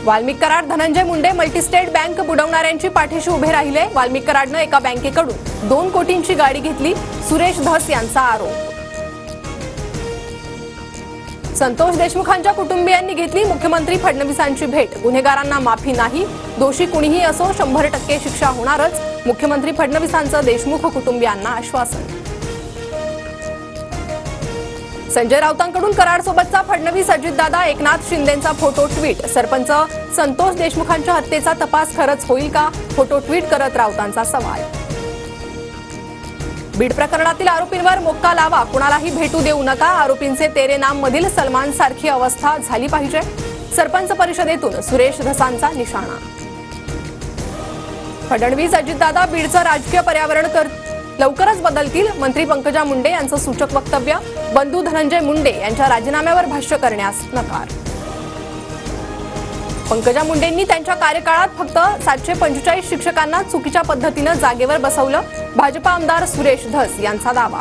Valmik Karad Dhananjay Munde multi-state bank बुडवणाऱ्यांची पाठीशी उभे राहिले। वाल्मिक कराडने एका बँकेकडून 2 कोटींची गाडी घेतली, सुरेश धस यांचा आरोप। संतोष देशमुखांच्या कुटुंबियांनी घेतली मुख्यमंत्री फडणवीसांची भेट, गुन्हेगारांना माफी नाही, दोषी कुणीही असो 100% शिक्षा होणारच, मुख्यमंत्री फडणवीसांचं देशमुख कुटुंबियांना आश्वासन। संजय राऊतांकडून कराडसोबतचा फडणवीस अजितदादा एकनाथ शिंदेंचा फोटो ट्विट, सरपंच संतोष देशमुखांच्या हत्येचा तपास खरंच होईल का, फोटो ट्विट करत राऊतांचा सवाल। बीड प्रकरणातील आरोपींवर मोक्का लावा, कुणालाही भेटू देऊ नका, आरोपींचे तेरे नाम मधील सलमान सारखी अवस्था झाली पाहिजे, सरपंच परिषदेतून सुरेश धसांचा निशाणा। फडणवीस अजितदादा बीडचं राजकीय पर्यावरण लवकरच बदलतील, मंत्री पंकजा मुंडे यांचं सूचक वक्तव्य, बंधू धनंजय मुंडे यांच्या राजीनाम्यावर भाष्य करण्यास नकार। पंकजा मुंडेंनी त्यांच्या कार्यकाळात फक्त 745 शिक्षकांना चुकीच्या पद्धतीने जागेवर बसवलं, भाजपा आमदार सुरेश धस यांचा दावा।